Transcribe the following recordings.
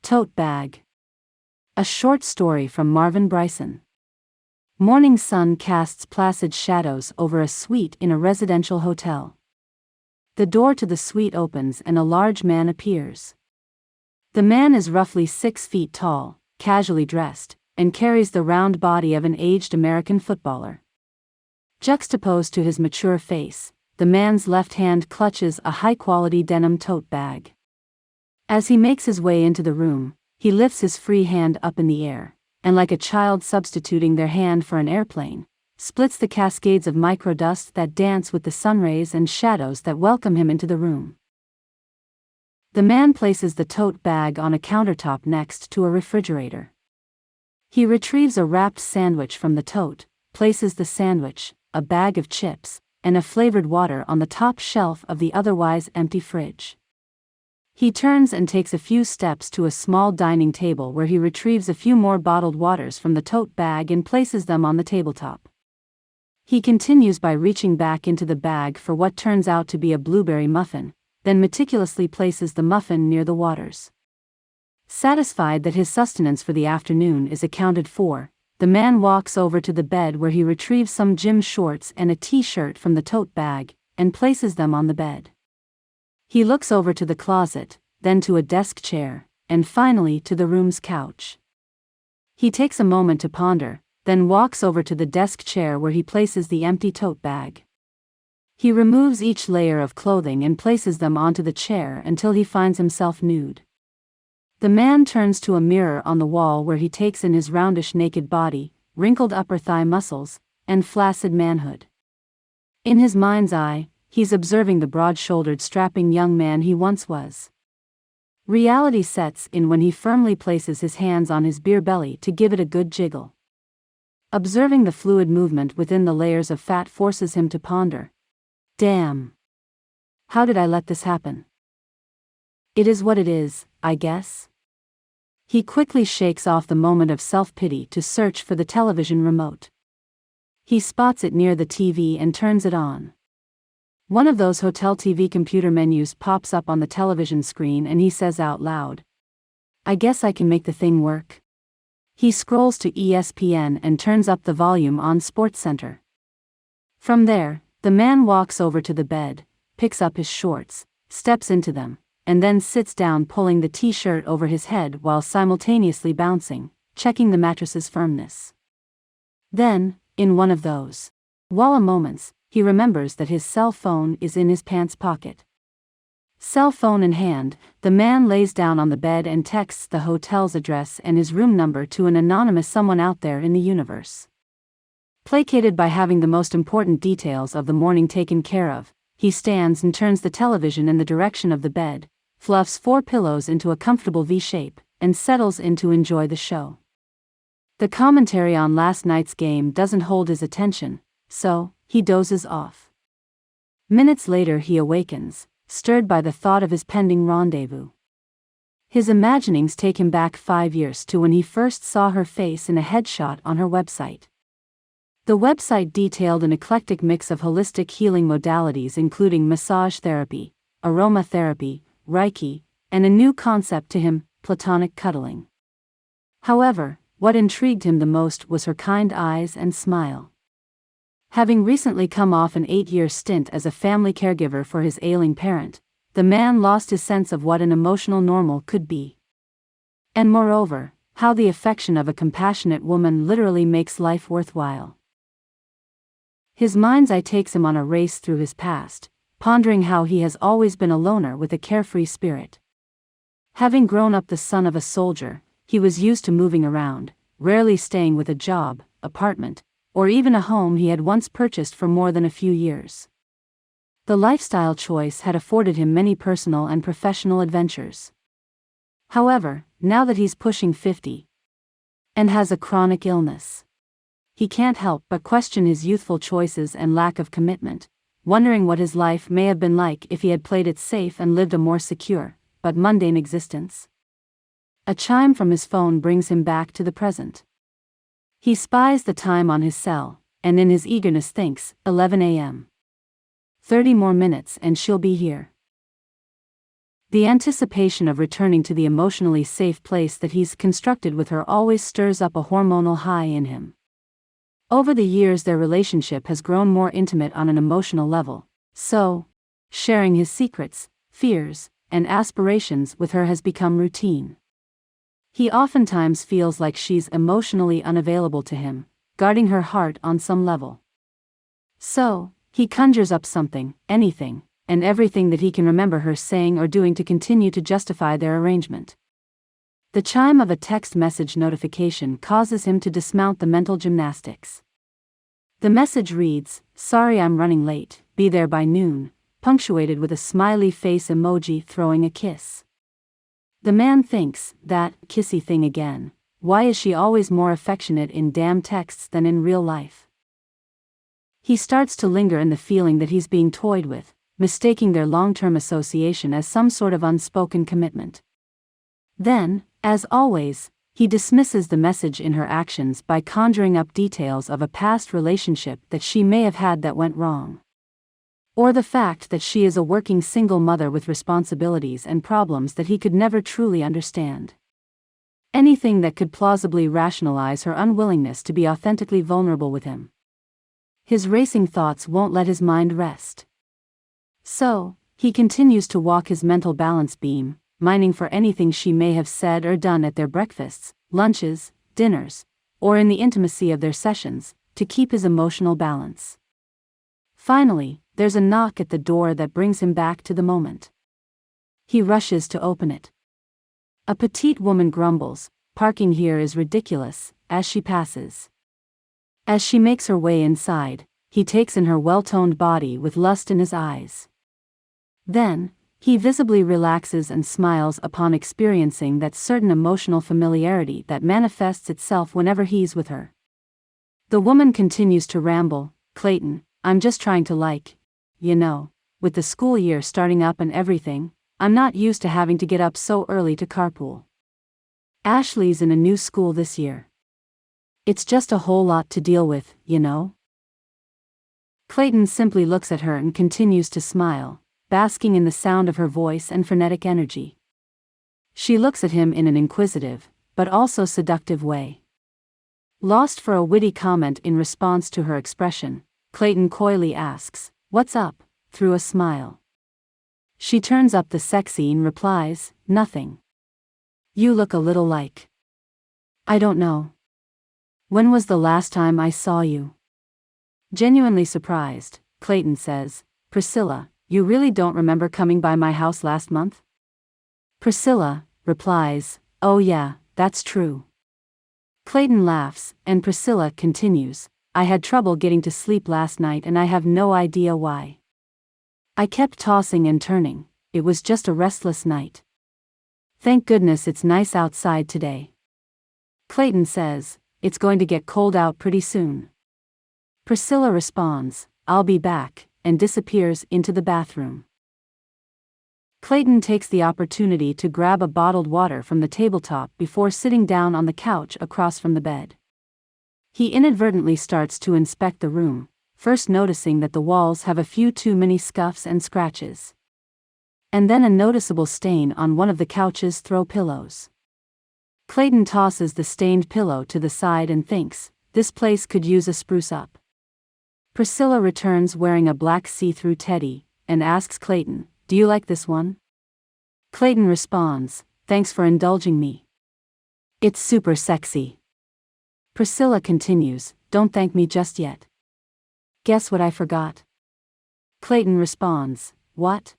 Tote Bag. A short story from Marvin Bryson. Morning sun casts placid shadows over a suite in a residential hotel. The door to the suite opens and a large man appears. The man is roughly 6 feet tall, casually dressed, and carries the round body of an aged American footballer. Juxtaposed to his mature face, the man's left hand clutches a high-quality denim tote bag. As he makes his way into the room, he lifts his free hand up in the air, and like a child substituting their hand for an airplane, splits the cascades of microdust that dance with the sunrays and shadows that welcome him into the room. The man places the tote bag on a countertop next to a refrigerator. He retrieves a wrapped sandwich from the tote, places the sandwich, a bag of chips, and a flavored water on the top shelf of the otherwise empty fridge. He turns and takes a few steps to a small dining table where he retrieves a few more bottled waters from the tote bag and places them on the tabletop. He continues by reaching back into the bag for what turns out to be a blueberry muffin, then meticulously places the muffin near the waters. Satisfied that his sustenance for the afternoon is accounted for, the man walks over to the bed where he retrieves some gym shorts and a t-shirt from the tote bag, and places them on the bed. He looks over to the closet, then to a desk chair, and finally to the room's couch. He takes a moment to ponder, then walks over to the desk chair where he places the empty tote bag. He removes each layer of clothing and places them onto the chair until he finds himself nude. The man turns to a mirror on the wall where he takes in his roundish naked body, wrinkled upper thigh muscles, and flaccid manhood. In his mind's eye, he's observing the broad-shouldered strapping young man he once was. Reality sets in when he firmly places his hands on his beer belly to give it a good jiggle. Observing the fluid movement within the layers of fat forces him to ponder. Damn. How did I let this happen? It is what it is, I guess. He quickly shakes off the moment of self-pity to search for the television remote. He spots it near the TV and turns it on. One of those hotel TV computer menus pops up on the television screen and he says out loud, "I guess I can make the thing work." He scrolls to ESPN and turns up the volume on SportsCenter. From there, the man walks over to the bed, picks up his shorts, steps into them, and then sits down pulling the t-shirt over his head while simultaneously bouncing, checking the mattress's firmness. Then, in one of those moments, he remembers that his cell phone is in his pants pocket. Cell phone in hand, the man lays down on the bed and texts the hotel's address and his room number to an anonymous someone out there in the universe. Placated by having the most important details of the morning taken care of, he stands and turns the television in the direction of the bed, fluffs 4 pillows into a comfortable V shape, and settles in to enjoy the show. The commentary on last night's game doesn't hold his attention, so he dozes off. Minutes later he awakens, stirred by the thought of his pending rendezvous. His imaginings take him back 5 years to when he first saw her face in a headshot on her website. The website detailed an eclectic mix of holistic healing modalities including massage therapy, aromatherapy, Reiki, and a new concept to him, platonic cuddling. However, what intrigued him the most was her kind eyes and smile. Having recently come off an 8-year stint as a family caregiver for his ailing parent, the man lost his sense of what an emotional normal could be. And moreover, how the affection of a compassionate woman literally makes life worthwhile. His mind's eye takes him on a race through his past, pondering how he has always been a loner with a carefree spirit. Having grown up the son of a soldier, he was used to moving around, rarely staying with a job, apartment, or even a home he had once purchased for more than a few years. The lifestyle choice had afforded him many personal and professional adventures. However, now that he's pushing 50 and has a chronic illness, he can't help but question his youthful choices and lack of commitment, wondering what his life may have been like if he had played it safe and lived a more secure, but mundane existence. A chime from his phone brings him back to the present. He spies the time on his cell, and in his eagerness thinks, 11 a.m. 30 more minutes and she'll be here. The anticipation of returning to the emotionally safe place that he's constructed with her always stirs up a hormonal high in him. Over the years their relationship has grown more intimate on an emotional level, so sharing his secrets, fears, and aspirations with her has become routine. He oftentimes feels like she's emotionally unavailable to him, guarding her heart on some level. So, he conjures up something, anything, and everything that he can remember her saying or doing to continue to justify their arrangement. The chime of a text message notification causes him to dismount the mental gymnastics. The message reads, "Sorry I'm running late, be there by noon," punctuated with a smiley face emoji throwing a kiss. The man thinks, that kissy thing again, why is she always more affectionate in damn texts than in real life? He starts to linger in the feeling that he's being toyed with, mistaking their long-term association as some sort of unspoken commitment. Then, as always, he dismisses the message in her actions by conjuring up details of a past relationship that she may have had that went wrong. Or the fact that she is a working single mother with responsibilities and problems that he could never truly understand. Anything that could plausibly rationalize her unwillingness to be authentically vulnerable with him. His racing thoughts won't let his mind rest. So, he continues to walk his mental balance beam, mining for anything she may have said or done at their breakfasts, lunches, dinners, or in the intimacy of their sessions, to keep his emotional balance. Finally, there's a knock at the door that brings him back to the moment. He rushes to open it. A petite woman grumbles, "Parking here is ridiculous," as she passes. As she makes her way inside, he takes in her well-toned body with lust in his eyes. Then, he visibly relaxes and smiles upon experiencing that certain emotional familiarity that manifests itself whenever he's with her. The woman continues to ramble, "Clayton, I'm just trying to with the school year starting up and everything, I'm not used to having to get up so early to carpool. Ashley's in a new school this year. It's just a whole lot to deal with, Clayton simply looks at her and continues to smile, basking in the sound of her voice and frenetic energy. She looks at him in an inquisitive, but also seductive way. Lost for a witty comment in response to her expression, Clayton coyly asks, "What's up?" through a smile. She turns up the sexy and replies, "Nothing. You look a little like... I don't know. When was the last time I saw you?" Genuinely surprised, Clayton says, "Priscilla, you really don't remember coming by my house last month?" Priscilla replies, "Oh yeah, that's true." Clayton laughs, and Priscilla continues, "I had trouble getting to sleep last night and I have no idea why. I kept tossing and turning, it was just a restless night. Thank goodness it's nice outside today." Clayton says, "It's going to get cold out pretty soon." Priscilla responds, "I'll be back," and disappears into the bathroom. Clayton takes the opportunity to grab a bottled water from the tabletop before sitting down on the couch across from the bed. He inadvertently starts to inspect the room, first noticing that the walls have a few too many scuffs and scratches. And then a noticeable stain on one of the couch's throw pillows. Clayton tosses the stained pillow to the side and thinks, this place could use a spruce up. Priscilla returns wearing a black see-through teddy, and asks Clayton, "Do you like this one?" Clayton responds, "Thanks for indulging me. It's super sexy." Priscilla continues, "Don't thank me just yet. Guess what I forgot?" Clayton responds, "What?"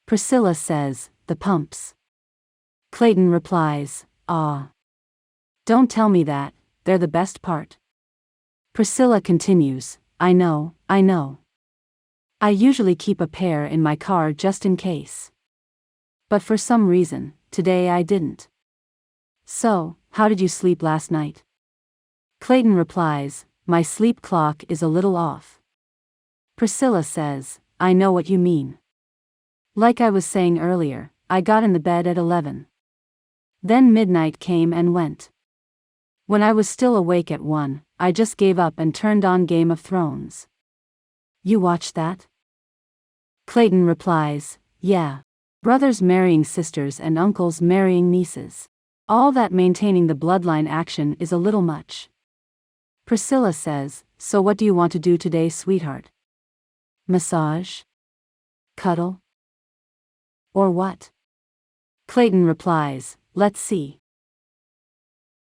Priscilla says, "The pumps." Clayton replies, "Ah. Don't tell me that, they're the best part." Priscilla continues, I know. I usually keep a pair in my car just in case. But for some reason, today I didn't. So, how did you sleep last night?" Clayton replies, "My sleep clock is a little off." Priscilla says, "I know what you mean. Like I was saying earlier, I got in the bed at 11. Then midnight came and went. When I was still awake at 1, I just gave up and turned on Game of Thrones." "You watched that?" Clayton replies, "Yeah. brothers marrying sisters and uncles marrying nieces. All that maintaining the bloodline action is a little much. Priscilla says, "So what do you want to do today, sweetheart? Massage? Cuddle? Or what?" Clayton replies, "Let's see.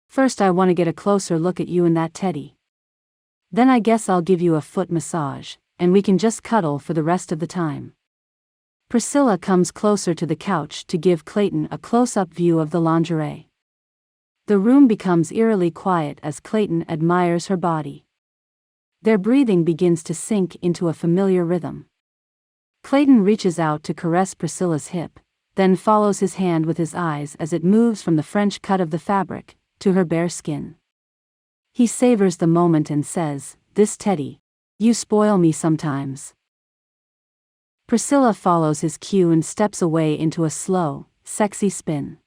First I want to get a closer look at you and that teddy. Then I guess I'll give you a foot massage, and we can just cuddle for the rest of the time." Priscilla comes closer to the couch to give Clayton a close-up view of the lingerie. The room becomes eerily quiet as Clayton admires her body. Their breathing begins to sink into a familiar rhythm. Clayton reaches out to caress Priscilla's hip, then follows his hand with his eyes as it moves from the French cut of the fabric to her bare skin. He savors the moment and says, "This teddy, you spoil me sometimes." Priscilla follows his cue and steps away into a slow, sexy spin.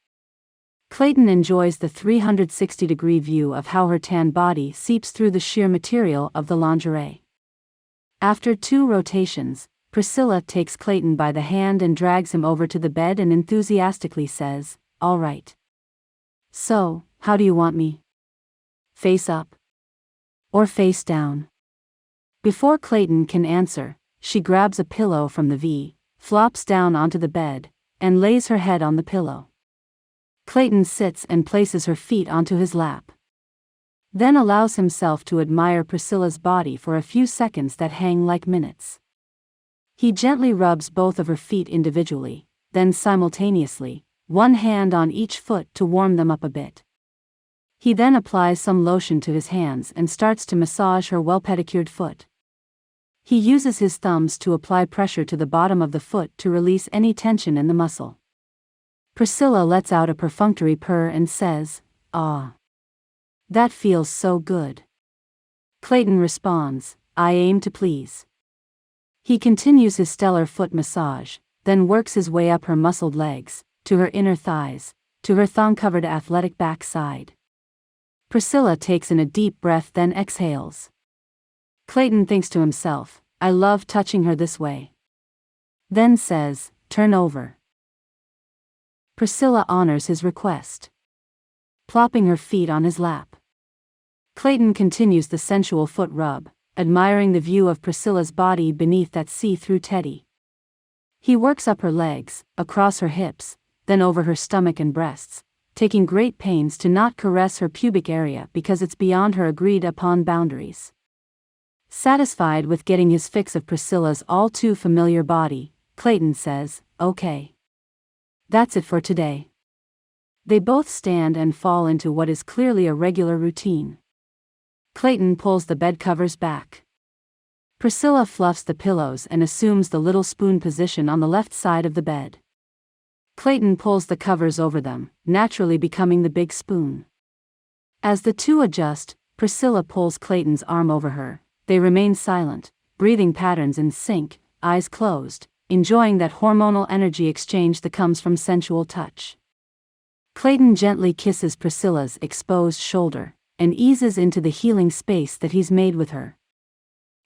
Clayton enjoys the 360-degree view of how her tan body seeps through the sheer material of the lingerie. After 2 rotations, Priscilla takes Clayton by the hand and drags him over to the bed and enthusiastically says, "All right. So, how do you want me? Face up? Or face down?" Before Clayton can answer, she grabs a pillow from the V, flops down onto the bed, and lays her head on the pillow. Clayton sits and places her feet onto his lap. Then allows himself to admire Priscilla's body for a few seconds that hang like minutes. He gently rubs both of her feet individually, then simultaneously, one hand on each foot to warm them up a bit. He then applies some lotion to his hands and starts to massage her well-pedicured foot. He uses his thumbs to apply pressure to the bottom of the foot to release any tension in the muscle. Priscilla lets out a perfunctory purr and says, "Ah. That feels so good." Clayton responds, "I aim to please." He continues his stellar foot massage, then works his way up her muscled legs, to her inner thighs, to her thong-covered athletic back side. Priscilla takes in a deep breath then exhales. Clayton thinks to himself, "I love touching her this way." Then says, "Turn over." Priscilla honors his request, plopping her feet on his lap. Clayton continues the sensual foot rub, admiring the view of Priscilla's body beneath that see-through teddy. He works up her legs, across her hips, then over her stomach and breasts, taking great pains to not caress her pubic area because it's beyond her agreed-upon boundaries. Satisfied with getting his fix of Priscilla's all-too-familiar body, Clayton says, "Okay. That's it for today." They both stand and fall into what is clearly a regular routine. Clayton pulls the bed covers back. Priscilla fluffs the pillows and assumes the little spoon position on the left side of the bed. Clayton pulls the covers over them, naturally becoming the big spoon. As the two adjust, Priscilla pulls Clayton's arm over her. They remain silent, breathing patterns in sync, eyes closed, enjoying that hormonal energy exchange that comes from sensual touch. Clayton gently kisses Priscilla's exposed shoulder, and eases into the healing space that he's made with her.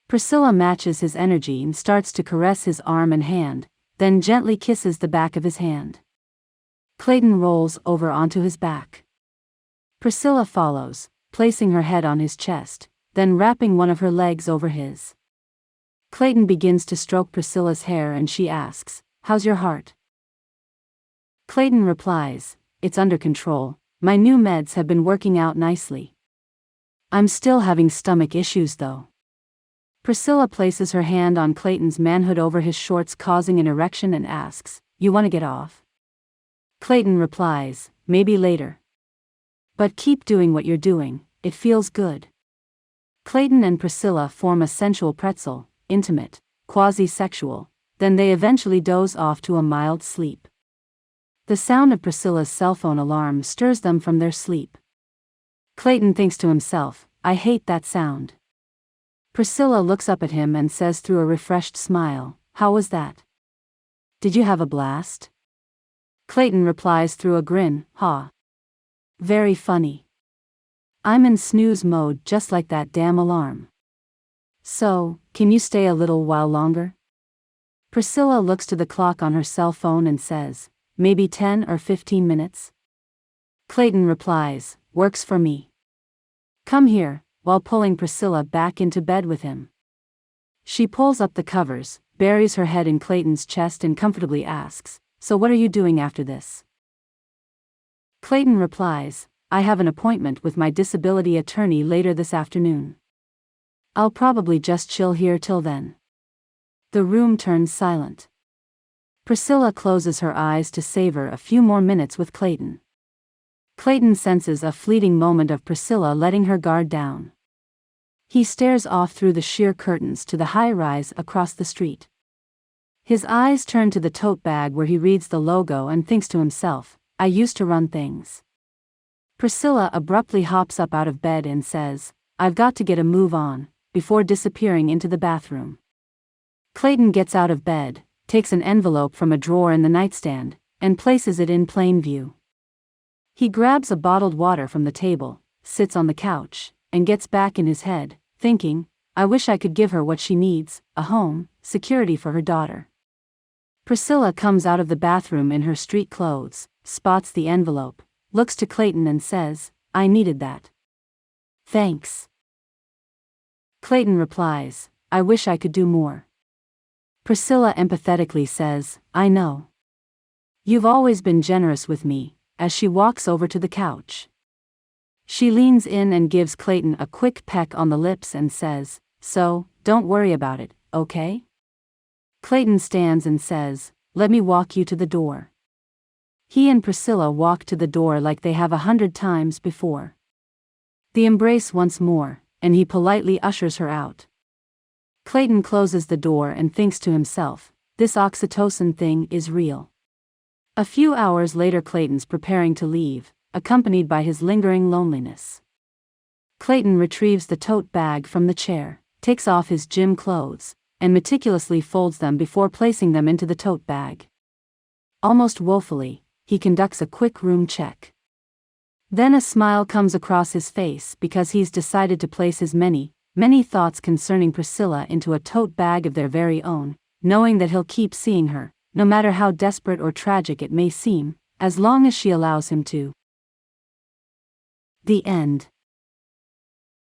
Priscilla matches his energy and starts to caress his arm and hand, then gently kisses the back of his hand. Clayton rolls over onto his back. Priscilla follows, placing her head on his chest, then wrapping one of her legs over his. Clayton begins to stroke Priscilla's hair and she asks, "How's your heart?" Clayton replies, "It's under control, my new meds have been working out nicely. I'm still having stomach issues though." Priscilla places her hand on Clayton's manhood over his shorts, causing an erection, and asks, "You want to get off?" Clayton replies, "Maybe later. But keep doing what you're doing, it feels good." Clayton and Priscilla form a sensual pretzel, intimate, quasi-sexual, then they eventually doze off to a mild sleep. The sound of Priscilla's cell phone alarm stirs them from their sleep. Clayton thinks to himself, "I hate that sound." Priscilla looks up at him and says through a refreshed smile, "How was that? Did you have a blast?" Clayton replies through a grin, "Ha. Very funny. I'm in snooze mode just like that damn alarm. So, can you stay a little while longer?" Priscilla looks to the clock on her cell phone and says, maybe 10 or 15 minutes? Clayton replies, works for me. Come here, while pulling Priscilla back into bed with him. She pulls up the covers, buries her head in Clayton's chest and comfortably asks, so what are you doing after this? Clayton replies, I have an appointment with my disability attorney later this afternoon. I'll probably just chill here till then. The room turns silent. Priscilla closes her eyes to savor a few more minutes with Clayton. Clayton senses a fleeting moment of Priscilla letting her guard down. He stares off through the sheer curtains to the high-rise across the street. His eyes turn to the tote bag where he reads the logo and thinks to himself, I used to run things. Priscilla abruptly hops up out of bed and says, I've got to get a move on, before disappearing into the bathroom. Clayton gets out of bed, takes an envelope from a drawer in the nightstand, and places it in plain view. He grabs a bottled water from the table, sits on the couch, and gets back in his head, thinking, I wish I could give her what she needs, a home, security for her daughter. Priscilla comes out of the bathroom in her street clothes, spots the envelope, looks to Clayton and says, I needed that. Thanks. Clayton replies, I wish I could do more. Priscilla empathetically says, I know. You've always been generous with me, as she walks over to the couch. She leans in and gives Clayton a quick peck on the lips and says, so, don't worry about it, okay? Clayton stands and says, let me walk you to the door. He and Priscilla walk to the door like they have 100 times before. They embrace once more, and he politely ushers her out. Clayton closes the door and thinks to himself, this oxytocin thing is real. A few hours later Clayton's preparing to leave, accompanied by his lingering loneliness. Clayton retrieves the tote bag from the chair, takes off his gym clothes, and meticulously folds them before placing them into the tote bag. Almost woefully, he conducts a quick room check. Then a smile comes across his face because he's decided to place his many thoughts concerning Priscilla into a tote bag of their very own, knowing that he'll keep seeing her, no matter how desperate or tragic it may seem, as long as she allows him to. The end.